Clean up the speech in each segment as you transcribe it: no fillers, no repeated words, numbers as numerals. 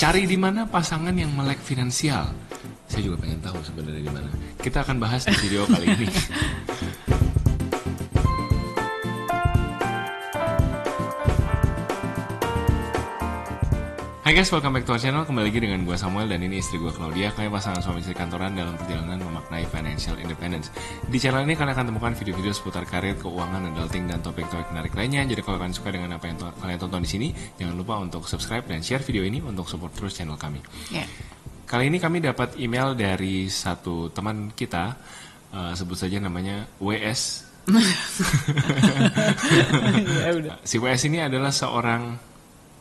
Cari di mana pasangan yang melek finansial. Saya juga pengen tahu sebenarnya di mana. Kita akan bahas di video kali ini. Hai guys, welcome back to our channel. Kembali lagi dengan gue Samuel dan ini istri gue Claudia. Kami pasangan suami istri kantoran dalam perjalanan memaknai financial independence. Di channel ini kalian akan temukan video-video seputar karir, keuangan, adulting, dan topik-topik menarik lainnya. Jadi kalau kalian suka dengan apa yang kalian tonton di sini, jangan lupa untuk subscribe dan share video ini untuk support terus channel kami. Kali ini kami dapat email dari satu teman kita, sebut saja namanya WS. Ya, udah. Si WS ini adalah seorang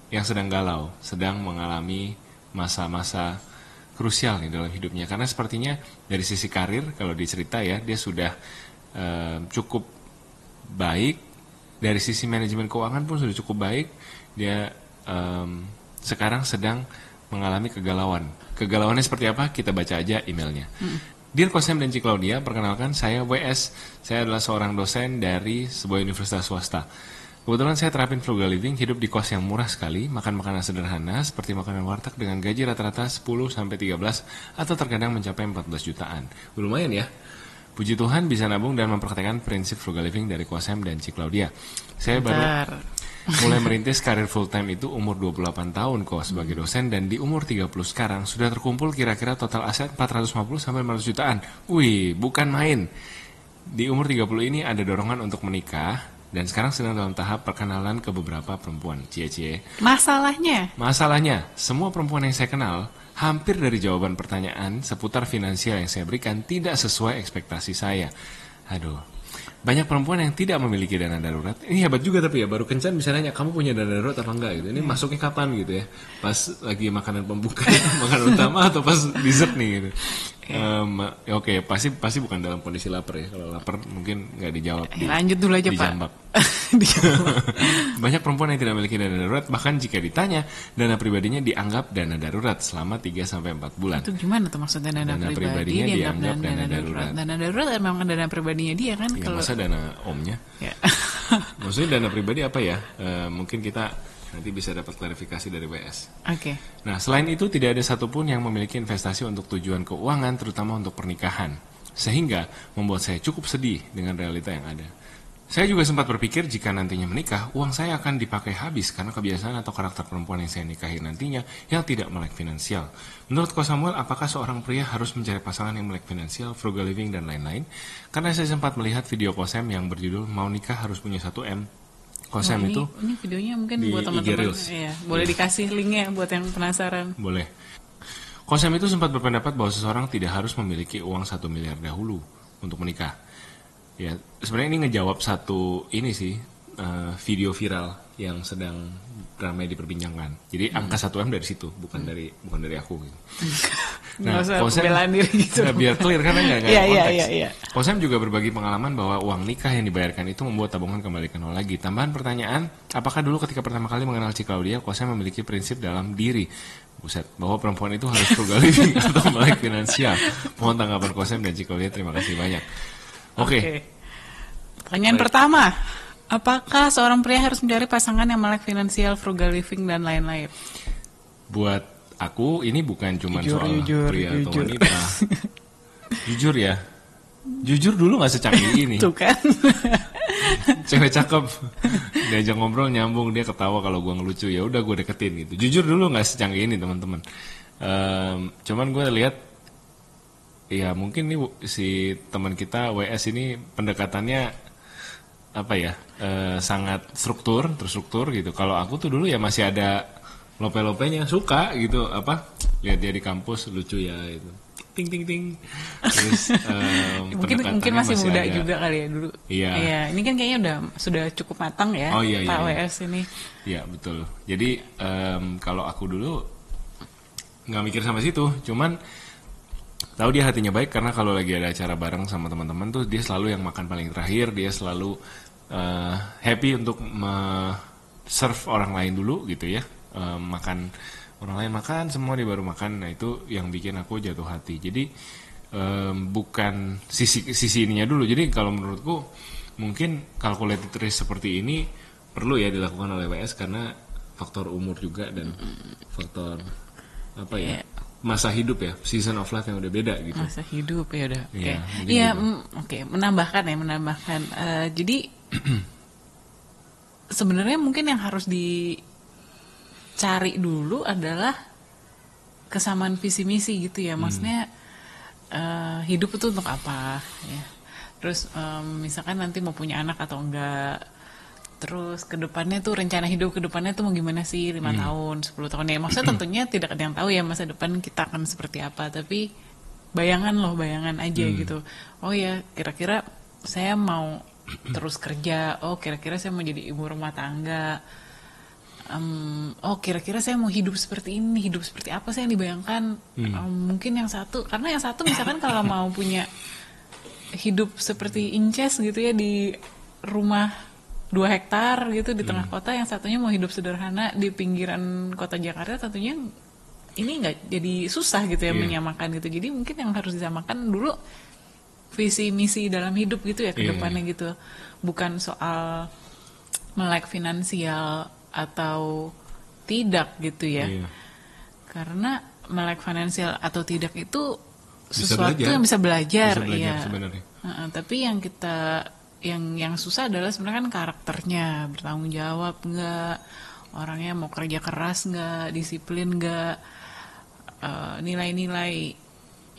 yang sedang galau, sedang mengalami masa-masa krusial nih dalam hidupnya. Karena sepertinya dari sisi karir, kalau dicerita ya, dia sudah cukup baik. Dari sisi manajemen keuangan pun sudah cukup baik. Dia sekarang sedang mengalami kegalauan. Kegalauannya seperti apa? Kita baca aja emailnya. Dear Kosem dan Cik Claudia, perkenalkan saya WS. Saya adalah seorang dosen dari sebuah universitas swasta. Kebetulan saya terapin frugal living, hidup di kos yang murah sekali, makan makanan sederhana seperti makanan warteg dengan gaji rata-rata 10-13 atau terkadang mencapai 14 jutaan. Lumayan ya. Puji Tuhan bisa nabung dan mempraktekkan prinsip frugal living dari Kosem dan Cik Claudia. Saya baru mulai merintis karir full time itu umur 28 tahun kok sebagai dosen, dan di umur 30 sekarang sudah terkumpul kira-kira total aset 450-500 jutaan. Wih, bukan main. Di umur 30 ini ada dorongan untuk menikah. Dan sekarang sedang dalam tahap perkenalan ke beberapa perempuan. Cie-cie. Masalahnya, semua perempuan yang saya kenal, hampir dari jawaban pertanyaan seputar finansial yang saya berikan tidak sesuai ekspektasi saya. Aduh, banyak perempuan yang tidak memiliki dana darurat. Ini hebat juga tapi ya, baru kencan bisa nanya, kamu punya dana darurat apa enggak gitu. Ini masuknya kapan gitu ya? Pas lagi makanan pembuka, makanan utama atau pas dessert nih gitu. Oke, pasti bukan dalam kondisi lapar ya. Kalau lapar mungkin nggak dijawab. Lanjut dulu aja dijambak. Banyak perempuan yang tidak memiliki dana darurat, bahkan jika ditanya, dana pribadinya dianggap dana darurat selama 3-4 bulan. Itu gimana tuh maksudnya dana pribadinya dianggap dana darurat? Dana darurat memang dana pribadinya dia kan? Ya, masa dana omnya? Ya. Maksudnya dana pribadi apa ya? Mungkin kita nanti bisa dapat klarifikasi dari WS. Oke. Nah, selain itu tidak ada satupun yang memiliki investasi untuk tujuan keuangan, terutama untuk pernikahan. Sehingga membuat saya cukup sedih dengan realita yang ada. Saya juga sempat berpikir jika nantinya menikah, uang saya akan dipakai habis karena kebiasaan atau karakter perempuan yang saya nikahi nantinya yang tidak melek finansial. Menurut Ko Samuel, apakah seorang pria harus mencari pasangan yang melek finansial, frugal living, dan lain-lain? Karena saya sempat melihat video Kosem yang berjudul Mau Nikah Harus Punya 1 M. Kosem ini videonya mungkin buat teman-teman. Iya, boleh dikasih linknya buat yang penasaran. Boleh. Kosem itu sempat berpendapat bahwa seseorang tidak harus memiliki uang 1 miliar dahulu untuk menikah. Ya, sebenarnya ini ngejawab satu video viral yang sedang ramai diperbincangkan. Jadi angka 1M dari situ, bukan dari aku gitu. Nah, Kosem belaan diri gitu. Biar clear karena nggak ada konteks. Iya. Kosem juga berbagi pengalaman bahwa uang nikah yang dibayarkan itu membuat tabungan kembali ke nol lagi. Tambahan pertanyaan, apakah dulu ketika pertama kali mengenal Cik Claudia, Kosem memiliki prinsip dalam diri bahwa perempuan itu harus frugal living atau melek finansial? Mohon tanggapan Kosem dan Cik Claudia. Terima kasih banyak. Oke. Pertanyaan pertama, apakah seorang pria harus mencari pasangan yang melek finansial, frugal living, dan lain-lain? Buat aku ini bukan cuma soal pria atau wanita. Jujur ya. Jujur dulu gak secanggih ini. Tuh kan. Cewek cakep, diajak ngobrol nyambung, dia ketawa kalau gue ngelucu, ya udah gue deketin gitu. Jujur dulu gak secanggih ini teman-teman. Cuman gue lihat, ya mungkin nih si teman kita WS ini pendekatannya sangat terstruktur gitu. Kalau aku tuh dulu ya masih ada lope-lopenya, suka gitu, lihat dia di kampus lucu ya itu, ting. Terus mungkin masih muda ada juga kali ya dulu. Iya. Ini kan kayaknya sudah cukup matang ya. Pak WS ini. Iya betul. Jadi kalau aku dulu nggak mikir sampai situ, cuman tahu dia hatinya baik karena kalau lagi ada acara bareng sama teman-teman tuh dia selalu yang makan paling terakhir, dia selalu happy untuk serve orang lain dulu gitu ya. Makan orang lain makan, semua dia baru makan. Nah itu yang bikin aku jatuh hati. Jadi bukan sisi ininya dulu. Jadi kalau menurutku mungkin calculated risk seperti ini perlu ya dilakukan oleh WS karena faktor umur juga dan faktor apa ya, masa hidup ya, season of life yang udah beda gitu. Masa hidup ya udah. Oke. Iya, mungkin Iya, gitu. oke, menambahkan. Jadi sebenarnya mungkin yang harus dicari dulu adalah kesamaan visi misi gitu ya. Maksudnya hidup itu untuk apa ya. Terus misalkan nanti mau punya anak atau enggak. Terus kedepannya tuh rencana hidup kedepannya tuh mau gimana sih 5 tahun, 10 tahun ya. Maksudnya tentunya tidak ada yang tahu ya masa depan kita akan seperti apa. Tapi bayangan aja gitu. Oh ya kira-kira saya mau terus kerja. Oh kira-kira saya mau jadi ibu rumah tangga. Oh kira-kira saya mau hidup seperti ini, hidup seperti apa sih yang dibayangkan. Mungkin yang satu, karena yang satu misalkan kalau mau punya hidup seperti Inces gitu ya di rumah 2 hektar gitu di tengah kota, yang satunya mau hidup sederhana di pinggiran kota Jakarta, tentunya ini nggak jadi susah gitu ya menyamakan gitu. Jadi mungkin yang harus disamakan dulu visi misi dalam hidup gitu ya ke depannya gitu. Bukan soal melek finansial atau tidak gitu ya. Karena melek finansial atau tidak itu sesuatu yang bisa belajar ya. Sebenarnya. Tapi yang kita yang susah adalah sebenarnya kan karakternya, bertanggung jawab nggak, orangnya mau kerja keras nggak, disiplin nggak, nilai-nilai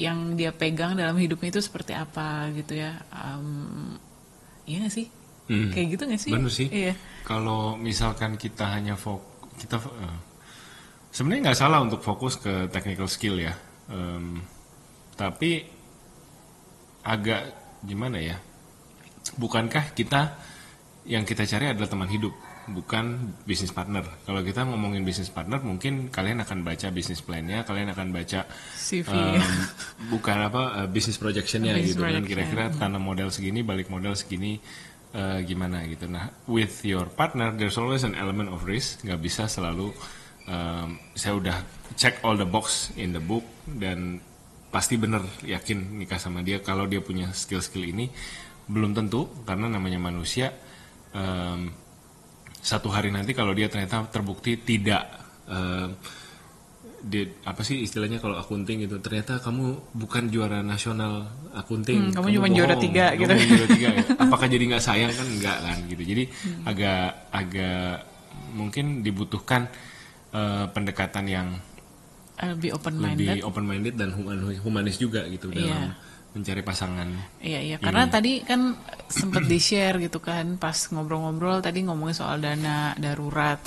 yang dia pegang dalam hidupnya itu seperti apa gitu ya. Iya nggak sih? Kayak gitu nggak sih? Bener sih. Iya. Kalau misalkan kita hanya sebenarnya nggak salah untuk fokus ke technical skill ya. Tapi agak gimana ya? Bukankah yang kita cari adalah teman hidup, bukan bisnis partner. Kalau kita ngomongin bisnis partner, mungkin kalian akan baca bisnis plan-nya, kalian akan baca CV. Bukan bisnis projection-nya Business gitu kan. projection. Kira-kira tanam modal segini, balik modal segini, gimana gitu. Nah, with your partner, there's always an element of risk. Nggak bisa selalu saya udah check all the box in the book dan pasti bener yakin nikah sama dia kalau dia punya skill-skill ini. Belum tentu, karena namanya manusia. Satu hari nanti kalau dia ternyata terbukti tidak apa sih istilahnya kalau akunting gitu, ternyata kamu bukan juara nasional akunting, kamu cuma juara 3 gitu. Juara 3, ya. Apakah jadi nggak sayang kan? Enggak kan gitu. Jadi agak mungkin dibutuhkan pendekatan yang Lebih open minded dan humanis juga gitu dalam mencari pasangan. Iya, karena tadi kan sempat di-share gitu kan pas ngobrol-ngobrol tadi ngomongin soal dana darurat.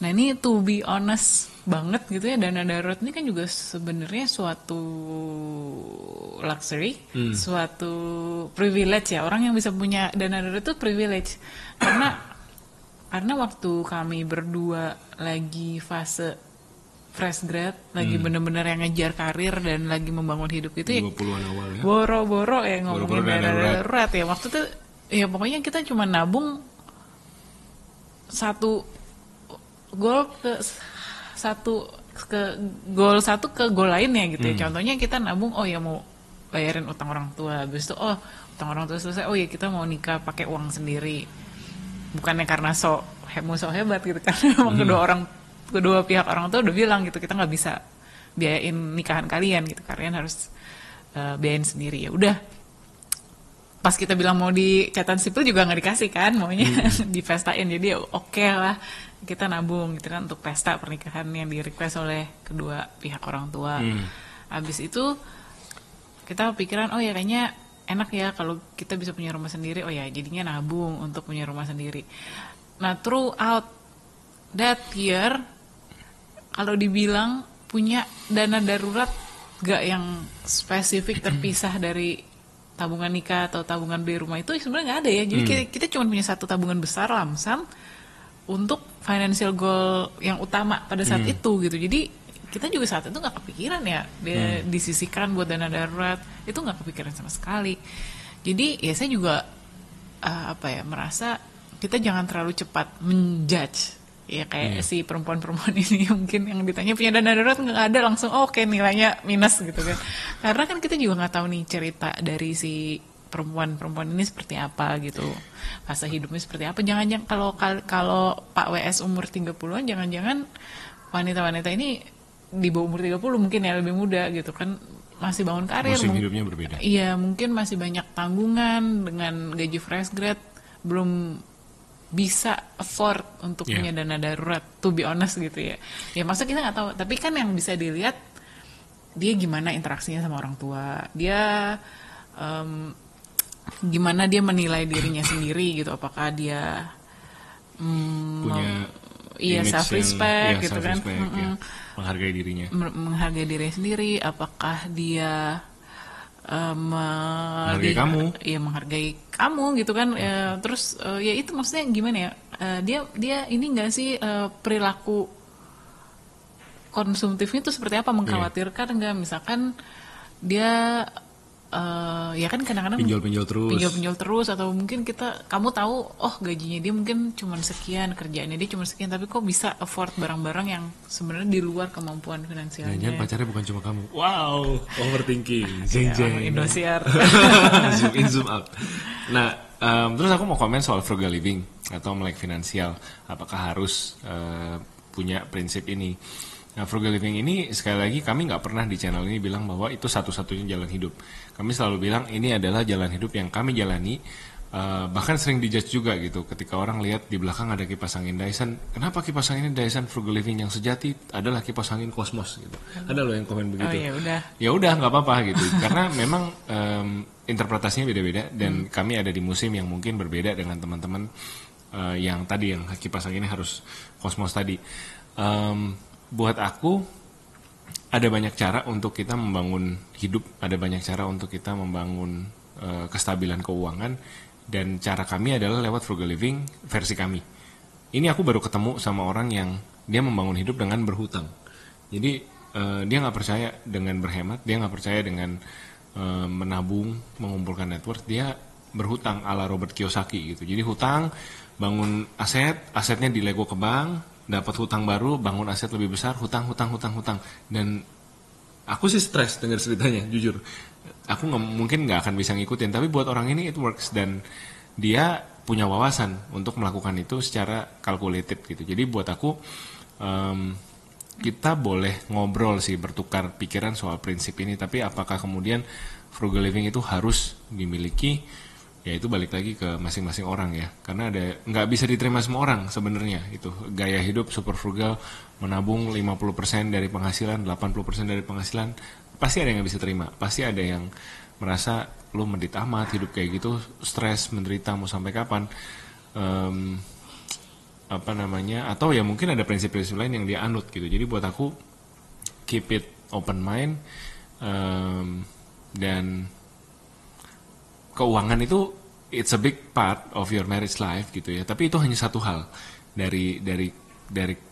Nah ini to be honest banget gitu ya, dana darurat ini kan juga sebenarnya suatu luxury, suatu privilege ya. Orang yang bisa punya dana darurat itu privilege. Karena waktu kami berdua lagi fase fresh grad, lagi bener-bener yang ngejar karir dan lagi membangun hidup itu ya 20-an awal ya. Boro-boro ya ngomongin dana darurat ya. Waktu itu ya pokoknya kita cuma nabung satu goal ke goal lainnya gitu ya. Contohnya kita nabung mau bayarin utang orang tua, habis itu utang orang tua selesai, ya kita mau nikah pakai uang sendiri. Bukannya karena so hebat gitu, karena emang kedua pihak orang tua udah bilang gitu, kita nggak bisa biayain nikahan kalian gitu, kalian harus biayain sendiri. Ya udah, pas kita bilang mau di catatan sipil juga nggak dikasih kan, maunya dipestain. Jadi oke lah kita nabung gitu kan untuk pesta pernikahan yang di request oleh kedua pihak orang tua. Abis itu kita pikiran kayaknya enak ya kalau kita bisa punya rumah sendiri. Jadinya nabung untuk punya rumah sendiri. Nah throughout that year, kalau dibilang punya dana darurat gak yang spesifik terpisah dari tabungan nikah atau tabungan beli rumah, itu sebenarnya nggak ada ya. Jadi kita cuma punya satu tabungan besar lamsam untuk financial goal yang utama pada saat itu gitu. Jadi kita juga saat itu nggak kepikiran ya dia disisihkan buat dana darurat, itu nggak kepikiran sama sekali. Jadi ya saya juga merasa kita jangan terlalu cepat menjudge. Ya kayak si perempuan-perempuan ini mungkin yang ditanya punya dana darurat nggak ada, langsung oke, nilainya minus gitu kan. Karena kan kita juga nggak tahu nih cerita dari si perempuan-perempuan ini seperti apa gitu, fase hidupnya seperti apa. Jangan-jangan kalau Pak WS umur 30-an, jangan-jangan wanita-wanita ini di bawah umur 30 mungkin ya lebih muda gitu kan, masih bangun karir. Musim hidupnya berbeda. Iya, mungkin masih banyak tanggungan dengan gaji fresh grad, belum bisa afford untuk punya dana darurat, to be honest gitu ya. Ya masa kita nggak tahu, tapi kan yang bisa dilihat dia gimana interaksinya sama orang tua, dia gimana dia menilai dirinya sendiri gitu, apakah dia Punya iya image self respect gitu kan, ya. Menghargai dirinya. menghargai dirinya sendiri, apakah dia Menghargai kamu. Iya, menghargai kamu gitu kan. Terus ya itu maksudnya gimana ya, dia ini enggak sih perilaku konsumtifnya itu seperti apa, mengkhawatirkan enggak, misalkan dia ya kan kadang-kadang pinjol terus, atau mungkin kamu tahu oh gajinya dia mungkin cuma sekian, kerjaannya dia cuma sekian, tapi kok bisa afford barang-barang yang sebenarnya di luar kemampuan finansialnya. Jangan pacarnya bukan cuma kamu. Wow, overthinking. Jeng jeng. Indosiar. Zoom in zoom out. Nah, terus aku mau komen soal frugal living atau melek finansial. Apakah harus punya prinsip ini? Nah, frugal living ini sekali lagi kami nggak pernah di channel ini bilang bahwa itu satu-satunya jalan hidup. Kami selalu bilang ini adalah jalan hidup yang kami jalani. Bahkan sering dijudge juga gitu. Ketika orang lihat di belakang ada kipas angin Dyson, kenapa kipas angin Dyson? Frugal living yang sejati adalah kipas angin Cosmos gitu. Ada loh yang komen begitu. Oh ya udah nggak apa-apa gitu. Karena memang interpretasinya beda-beda dan kami ada di musim yang mungkin berbeda dengan teman-teman yang tadi yang kipas anginnya harus Cosmos tadi. Buat aku ada banyak cara untuk kita membangun hidup, ada banyak cara untuk kita membangun kestabilan keuangan, dan cara kami adalah lewat frugal living versi kami. Ini aku baru ketemu sama orang yang dia membangun hidup dengan berhutang. Jadi dia nggak percaya dengan berhemat, dia nggak percaya dengan menabung, mengumpulkan net worth, dia berhutang ala Robert Kiyosaki gitu. Jadi hutang, bangun asetnya dilego ke bank, dapat hutang baru, bangun aset lebih besar, hutang. Dan aku sih stres dengar ceritanya, jujur. Aku mungkin nggak akan bisa ngikutin, tapi buat orang ini it works, dan dia punya wawasan untuk melakukan itu secara calculated gitu. Jadi buat aku kita boleh ngobrol sih, bertukar pikiran soal prinsip ini, tapi apakah kemudian frugal living itu harus dimiliki? Ya itu balik lagi ke masing-masing orang ya, karena nggak bisa diterima semua orang sebenarnya itu gaya hidup super frugal, menabung 50% dari penghasilan, 80% dari penghasilan, pasti ada yang nggak bisa terima, pasti ada yang merasa lu medit amat hidup kayak gitu, stres, menderita, mau sampai kapan, atau ya mungkin ada prinsip-prinsip lain yang dia anut gitu. Jadi buat aku keep it open mind, dan keuangan itu it's a big part of your marriage life gitu ya. Tapi itu hanya satu hal dari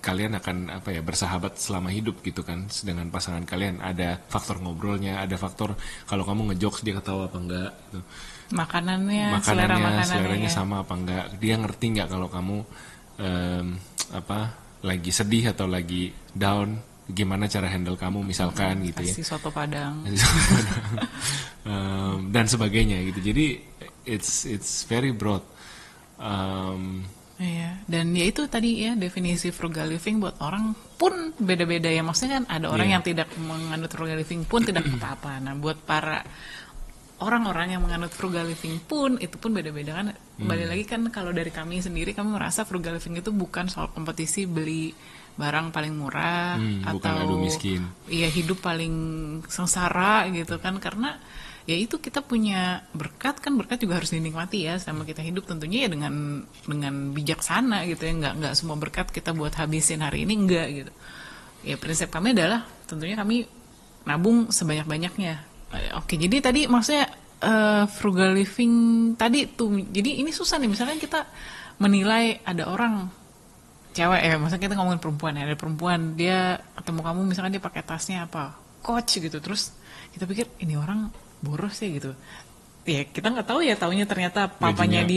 kalian akan bersahabat selama hidup gitu kan dengan pasangan kalian. Ada faktor ngobrolnya, ada faktor kalau kamu ngejokes dia ketawa apa enggak gitu. Makanannya seleranya sama apa enggak. Dia ngerti enggak kalau kamu lagi sedih atau lagi down, gimana cara handle kamu misalkan gitu ya. Kasih soto padang. Dan sebagainya gitu. Jadi it's very broad. Iya, dan ya itu tadi ya definisi frugal living buat orang pun beda-beda ya. Maksudnya kan ada orang yang tidak menganut frugal living pun tidak apa-apa. Nah, buat para orang-orang yang menganut frugal living pun itu pun beda-beda kan. Balik lagi kan kalau dari kami sendiri, kami merasa frugal living itu bukan soal kompetisi beli barang paling murah bukan atau adu miskin. Iya, hidup paling sengsara gitu kan, karena ya itu kita punya berkat kan, berkat juga harus dinikmati ya selama kita hidup, tentunya ya dengan bijaksana gitu ya, nggak semua berkat kita buat habisin hari ini, enggak gitu ya. Prinsip kami adalah tentunya kami nabung sebanyak-banyaknya. Oke, jadi tadi maksudnya frugal living tadi tuh, jadi ini susah nih, misalkan kita menilai ada orang cewek ya, maksudnya kita ngomongin perempuan ya, ada perempuan dia ketemu kamu misalkan dia pakai tasnya apa Coach gitu, terus kita pikir ini orang boros ya gitu ya, kita nggak tahu ya, taunya ternyata papanya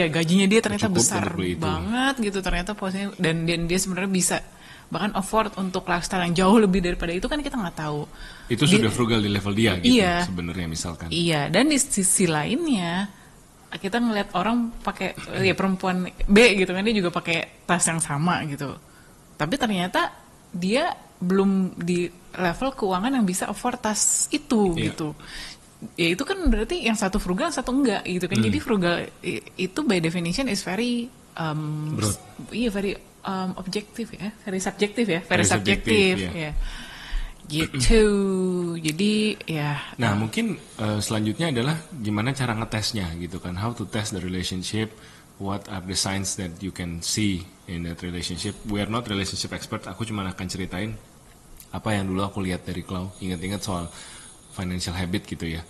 gajinya dia ternyata besar banget gitu, ternyata posisinya, dan dia sebenarnya bisa bahkan afford untuk lifestyle yang jauh lebih daripada itu kan, kita nggak tahu itu sudah frugal di level dia gitu. Iya, sebenarnya misalkan iya, dan di sisi lainnya kita ngeliat orang pakai ya perempuan B gitu kan, dia juga pakai tas yang sama gitu, tapi ternyata dia belum di level keuangan yang bisa afford tas itu gitu. Ya itu kan berarti yang satu frugal, yang satu enggak gitu kan. Jadi frugal itu by definition is very very objektif ya, very subjektif ya, very subjektif ya. Gitu. Jadi ya. Nah, mungkin selanjutnya adalah gimana cara ngetesnya gitu kan. How to test the relationship, what are the signs that you can see in that relationship. We are not relationship expert, aku cuma akan ceritain apa yang dulu aku lihat dari Clau. Ingat-ingat soal financial habit gitu ya,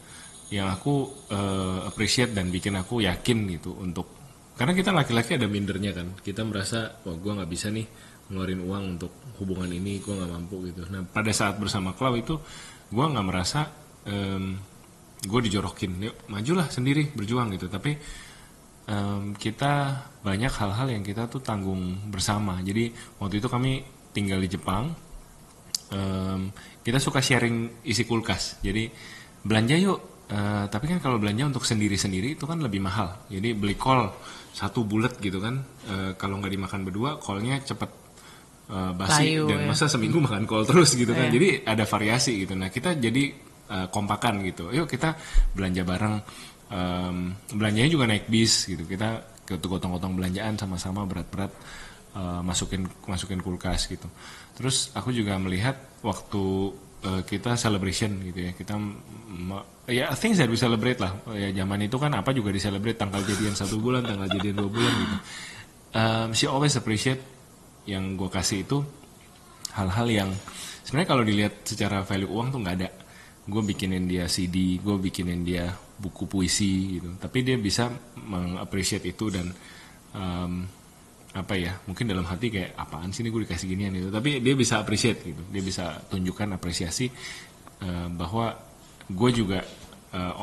yang aku appreciate dan bikin aku yakin gitu untuk, karena kita laki-laki ada mindernya kan, kita merasa wah gue nggak bisa nih ngeluarin uang untuk hubungan ini, gue nggak mampu gitu. Nah pada saat bersama Clau itu gue nggak merasa gue dijorokin, yuk majulah sendiri berjuang gitu, tapi kita banyak hal-hal yang kita tuh tanggung bersama. Jadi waktu itu kami tinggal di Jepang, kita suka sharing isi kulkas. Jadi belanja yuk, tapi kan kalau belanja untuk sendiri-sendiri itu kan lebih mahal. Jadi beli kol satu bulat gitu kan, kalau nggak dimakan berdua, kolnya cepet basi. Layu, dan masa seminggu makan kol terus gitu kan. Jadi ada variasi gitu. Nah kita jadi kompakan gitu. Yuk kita belanja bareng. Belanjanya juga naik bis gitu. Kita gotong-gotong belanjaan sama-sama berat-berat. Masukin kulkas gitu. Terus aku juga melihat waktu kita celebration gitu ya, kita ya things that we celebrate lah ya, zaman itu kan apa juga di celebrate, tanggal jadian 1 bulan, tanggal jadian 2 bulan gitu. She always appreciate yang gue kasih itu hal-hal yang sebenarnya kalau dilihat secara value uang tuh nggak ada. Gue bikinin dia CD, gue bikinin dia buku puisi gitu, tapi dia bisa mengappreciate itu dan apa ya, mungkin dalam hati kayak apaan sih ini gue dikasih ginian gitu, tapi dia bisa appreciate gitu, dia bisa tunjukkan apresiasi bahwa gue juga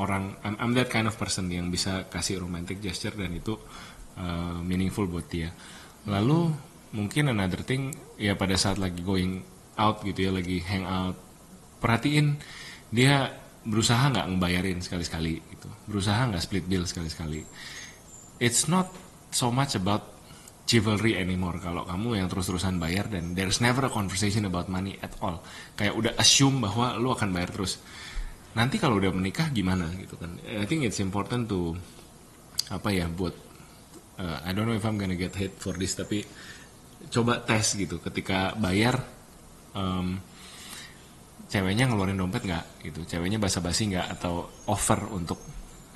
orang, I'm that kind of person yang bisa kasih romantic gesture dan itu meaningful buat dia. Lalu mungkin another thing ya, pada saat lagi going out gitu ya, lagi hang out, perhatiin dia berusaha nggak ngebayarin sekali-sekali gitu, berusaha nggak split bill sekali-sekali. It's not so much about chivalry anymore kalau kamu yang terus-terusan bayar dan there's never a conversation about money at all. Kayak udah assume bahwa lu akan bayar terus. Nanti kalau udah menikah gimana gitu kan. I think it's important to apa ya, buat I don't know if I'm gonna get hate for this, tapi coba tes gitu ketika bayar, ceweknya ngeluarin dompet nggak gitu, ceweknya basa-basi nggak, atau offer untuk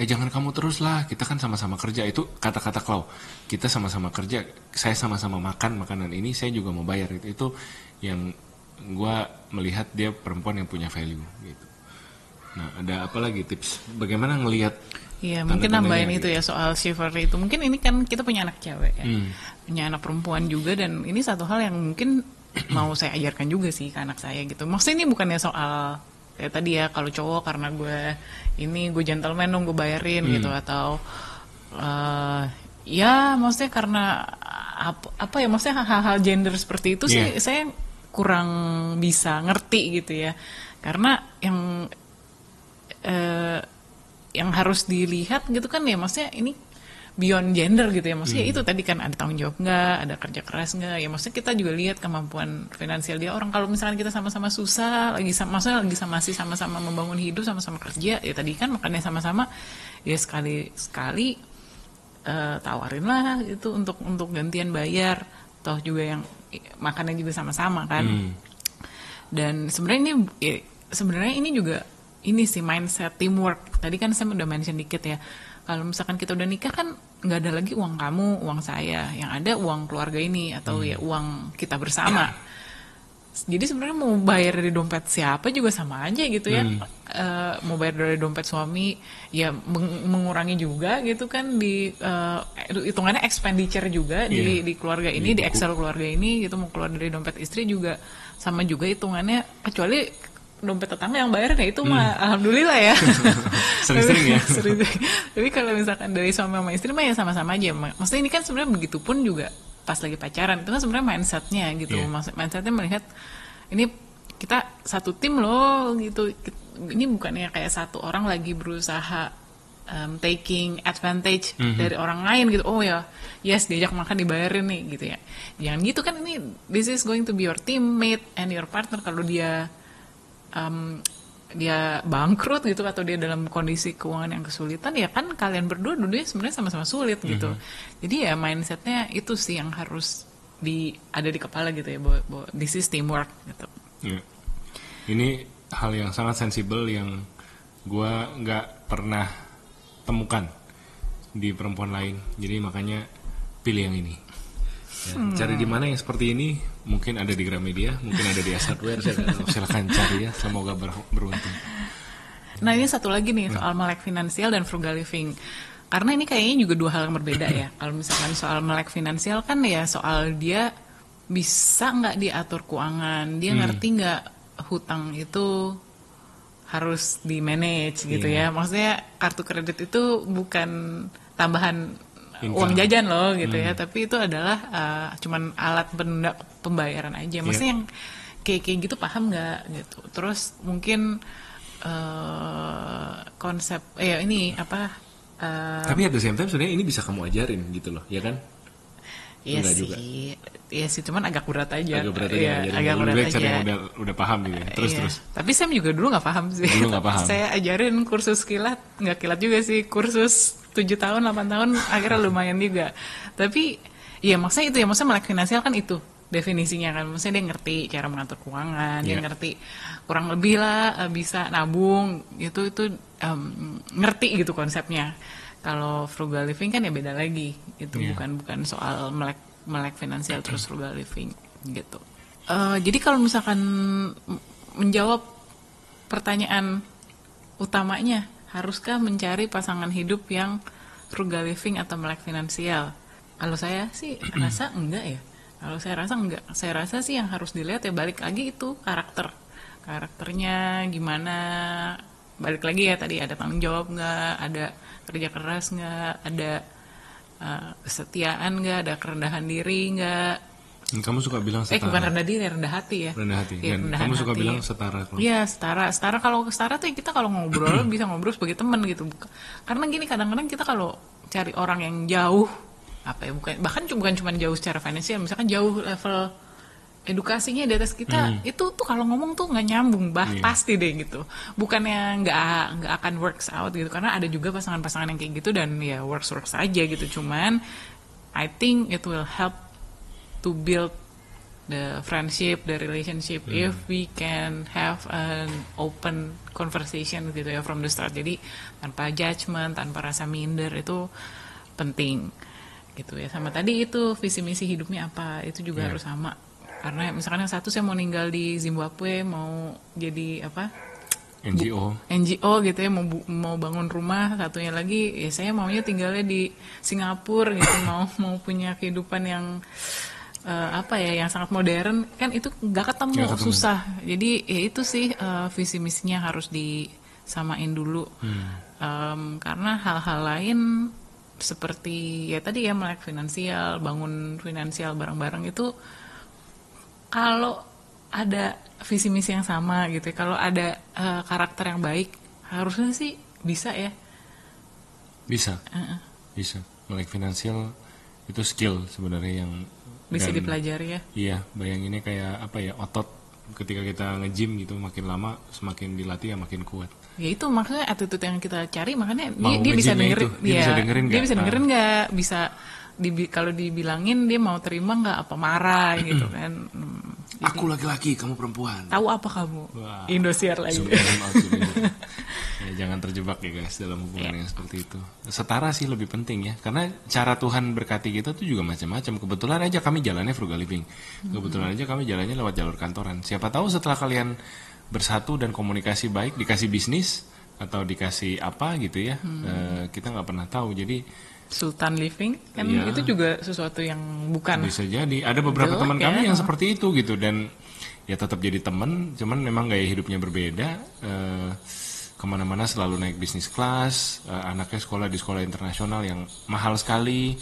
jangan kamu terus lah, kita kan sama-sama kerja. Itu kata-kata Clau, kita sama-sama kerja, saya sama-sama makan makanan ini, saya juga mau bayar. Itu yang gue melihat dia perempuan yang punya value gitu. Nah ada apa lagi tips bagaimana ngelihat? Iya mungkin nambahin itu ya soal chivalry itu. Mungkin ini kan kita punya anak cewek ya, punya anak perempuan juga, dan ini satu hal yang mungkin mau saya ajarkan juga sih ke anak saya gitu. Maksudnya ini bukannya soal kayak tadi ya, kalau cowok karena gue gentleman dong gue bayarin gitu, atau ya maksudnya karena apa ya, maksudnya hal-hal gender seperti itu sih saya kurang bisa ngerti gitu ya, karena yang harus dilihat gitu kan ya, maksudnya ini beyond gender gitu ya, maksudnya itu tadi kan ada tanggung jawab nggak, ada kerja keras nggak ya, maksudnya kita juga lihat kemampuan finansial dia. Orang kalau misalkan kita sama-sama susah, maksudnya masih sama-sama membangun hidup, sama-sama kerja ya, tadi kan makannya sama-sama ya, sekali tawarin lah itu untuk gantian bayar, toh juga yang makannya juga sama-sama kan. Dan sebenarnya ini juga ini sih mindset teamwork. Tadi kan saya udah mention dikit ya. Kalau misalkan kita udah nikah kan nggak ada lagi uang kamu, uang saya, yang ada uang keluarga ini atau ya uang kita bersama. Jadi sebenarnya mau bayar dari dompet siapa juga sama aja gitu ya. Mau bayar dari dompet suami ya mengurangi juga gitu kan, di hitungannya expenditure juga di keluarga ini, di Excel keluarga ini gitu. Mau keluar dari dompet istri juga sama juga hitungannya, kecuali dompet tetangga yang bayar kayak itu mah alhamdulillah ya. Sering-sering ya. Tapi kalau misalkan dari suami sama istri mah ya sama-sama aja. Maksudnya ini kan sebenarnya begitu pun juga pas lagi pacaran, itu kan sebenarnya mindsetnya gitu. Mindsetnya melihat ini kita satu tim loh gitu. Ini bukannya kayak satu orang lagi berusaha taking advantage dari orang lain gitu. Oh ya, yes, diajak makan dibayarin nih gitu ya. Jangan gitu kan, ini this is going to be your teammate and your partner. Kalau dia dia bangkrut gitu atau dia dalam kondisi keuangan yang kesulitan, ya kan kalian berdua dulunya sebenarnya sama-sama sulit gitu. Jadi ya mindsetnya itu sih yang harus ada di kepala gitu ya, bahwa this is teamwork gitu. Ya. Ini hal yang sangat sensibel yang gue nggak pernah temukan di perempuan lain. Jadi makanya pilih yang ini. Ya, cari di mana yang seperti ini, mungkin ada di Gramedia, mungkin ada di Asatware, saya nggak tahu. Silakan cari ya, semoga beruntung. Nah ini satu lagi nih soal melek finansial dan frugal living. Karena ini kayaknya juga dua hal yang berbeda ya. Kalau misalkan soal melek finansial kan ya soal dia bisa nggak diatur keuangan, dia ngerti nggak hutang itu harus di manage gitu ya. Maksudnya kartu kredit itu bukan tambahan uang jajan loh gitu ya, tapi itu adalah cuman alat penunda pembayaran aja. Maksudnya yang kayak gitu paham nggak gitu. Terus mungkin konsep ini apa? Tapi at the same time sebenarnya ini bisa kamu ajarin gitu loh, ya kan? Iya Enggak sih, juga. iya sih, cuman agak berat aja. Agak berat aja. Iya, Jadi agak lebih berat baik cari aja. yang udah paham gitu. Ya. Terus. Tapi Sam juga dulu nggak paham sih. Dulu nggak paham. Saya ajarin kursus kilat, nggak kilat juga sih, kursus 7 tahun, 8 tahun, akhirnya lumayan juga. Tapi, ya maksudnya itu ya, maksudnya melek finansial kan itu definisinya kan. Maksudnya dia ngerti cara mengatur keuangan, dia ngerti kurang lebih lah bisa nabung, itu ngerti gitu konsepnya. Kalau frugal living kan ya beda lagi, itu bukan soal melek finansial terus frugal living gitu. Jadi kalau misalkan menjawab pertanyaan utamanya, haruskah mencari pasangan hidup yang frugal living atau melek finansial? Kalau saya sih rasa enggak ya. Kalau saya rasa enggak. Saya rasa sih yang harus dilihat ya balik lagi itu karakternya gimana. Balik lagi ya tadi, ada tanggung jawab nggak, ada kerja keras nggak, ada kesetiaan nggak, ada kerendahan diri nggak. Kamu suka bilang setara. Bukan rendah diri, rendah hati ya. Rendah hati. Ya, Dan kamu suka bilang setara. Iya, setara. Kalau setara tuh kita kalau ngobrol bisa ngobrol sebagai teman gitu. Karena gini, kadang-kadang kita kalau cari orang yang jauh, bahkan bukan cuma jauh secara finansial, misalkan jauh level edukasinya di atas kita, itu tuh kalau ngomong tuh nggak nyambung, pasti deh gitu. Bukannya nggak akan works out gitu, karena ada juga pasangan-pasangan yang kayak gitu dan ya works aja gitu. Cuman I think it will help to build the friendship, the relationship if we can have an open conversation gitu ya from the start. Jadi tanpa judgment, tanpa rasa minder, itu penting gitu ya. Sama tadi itu visi misi hidupnya apa, itu juga harus sama. Karena misalkan yang satu saya mau tinggal di Zimbabwe, mau jadi NGO gitu ya, mau bangun rumah, satunya lagi ya saya maunya tinggalnya di Singapura gitu, mau punya kehidupan yang yang sangat modern, kan itu nggak ketemu, susah. Jadi ya itu sih visi misinya harus disamain dulu. Karena hal-hal lain seperti ya tadi ya melek finansial, bangun finansial bareng-bareng itu kalau ada visi misi yang sama gitu ya, kalau ada karakter yang baik, harusnya sih bisa ya. Bisa. Melek finansial itu skill sebenarnya yang bisa dipelajari ya. Iya, bayanginnya kayak otot ketika kita nge-gym gitu, makin lama semakin dilatih ya makin kuat. Ya itu maksudnya attitude yang kita cari, makanya dia bisa dengerin, dia bisa dengerin nggak, bisa kalau dibilangin dia mau terima nggak, apa marah gitu kan. Jadi, aku laki-laki, kamu perempuan. Tahu apa kamu? Wah, Indosiar lagi. Ya, jangan terjebak ya guys dalam hubungan yang seperti itu. Setara sih lebih penting ya, karena cara Tuhan berkati kita tuh juga macam-macam. Kebetulan aja kami jalannya frugal living. Kebetulan aja kami jalannya lewat jalur kantoran. Siapa tahu setelah kalian bersatu dan komunikasi baik, dikasih bisnis atau dikasih apa gitu ya, kita nggak pernah tahu. Jadi Sultan living kan itu juga sesuatu yang bukan. Bisa jadi. Ada beberapa teman kami yang seperti itu gitu, dan ya tetap jadi teman, cuman memang gaya hidupnya berbeda. Kemana-mana selalu naik bisnis kelas, anaknya sekolah di sekolah internasional yang mahal sekali,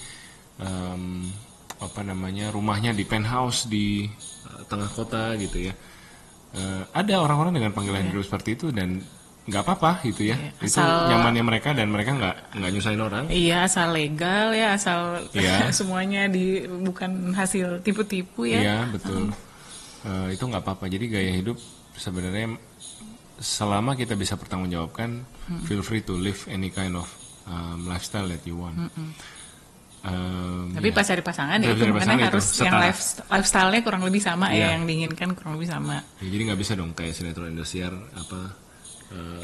rumahnya di penthouse di tengah kota gitu ya. Ada orang-orang dengan panggilan hidup seperti itu, dan nggak apa-apa gitu ya. Iya, Itu nyamannya mereka dan mereka nggak nyusahin orang. Iya, asal legal ya, asal Iya. semuanya bukan hasil tipu-tipu ya. Iya betul. Itu nggak apa-apa. Jadi gaya hidup sebenarnya selama kita bisa pertanggungjawabkan, feel free to live any kind of lifestyle that you want. Tapi pas cari pasangan ya itu makanya harus yang lifestyle-nya kurang lebih sama ya, yang diinginkan kurang lebih sama. Ya, jadi nggak bisa dong kayak sinetron Indosiar apa.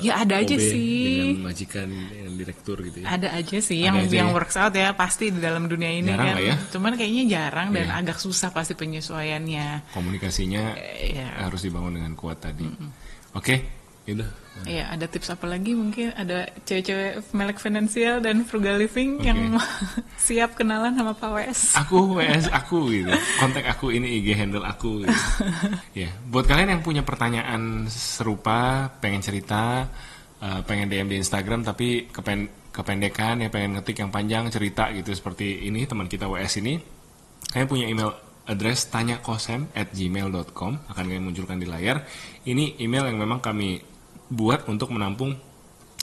Ya ada aja OB sih. dengan majikan yang direktur gitu ya. Ada aja sih yang works out ya pasti di dalam dunia ini jarang kan. Ya? Cuman kayaknya jarang dan agak susah pasti penyesuaiannya. Komunikasinya harus dibangun dengan kuat tadi. Oke. Yaudah. Iya, ada tips apa lagi mungkin? Ada cewek-cewek melek finansial dan frugal living yang siap kenalan sama Pak WS. Aku WS aku gitu. Kontak aku ini IG handle aku gitu. Ya, buat kalian yang punya pertanyaan serupa, pengen cerita, pengen DM di Instagram tapi kependekan ya, pengen ngetik yang panjang cerita gitu seperti ini teman kita WS ini. Kalian punya email address tanyakosem@gmail.com, akan kami munculkan di layar. Ini email yang memang kami buat untuk menampung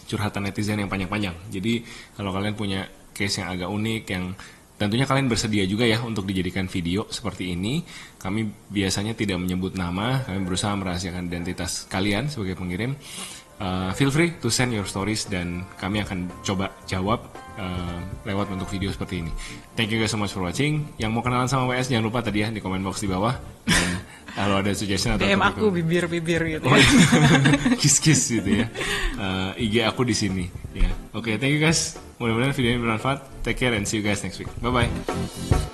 curhatan netizen yang panjang-panjang. Jadi kalau kalian punya case yang agak unik, yang tentunya kalian bersedia juga ya untuk dijadikan video seperti ini. Kami biasanya tidak menyebut nama, kami berusaha merahasiakan identitas kalian sebagai pengirim. Feel free to send your stories dan kami akan coba jawab lewat bentuk video seperti ini. Thank you guys so much for watching. Yang mau kenalan sama WS jangan lupa tadi ya di comment box di bawah. Dan kalau ada suggestion atau DM aku bibir-bibir gitu. Oh, iya. Kiss-kiss gitu ya. IG aku di sini ya. Oke, thank you guys. Mudah-mudahan video ini bermanfaat. Take care and see you guys next week. Bye bye.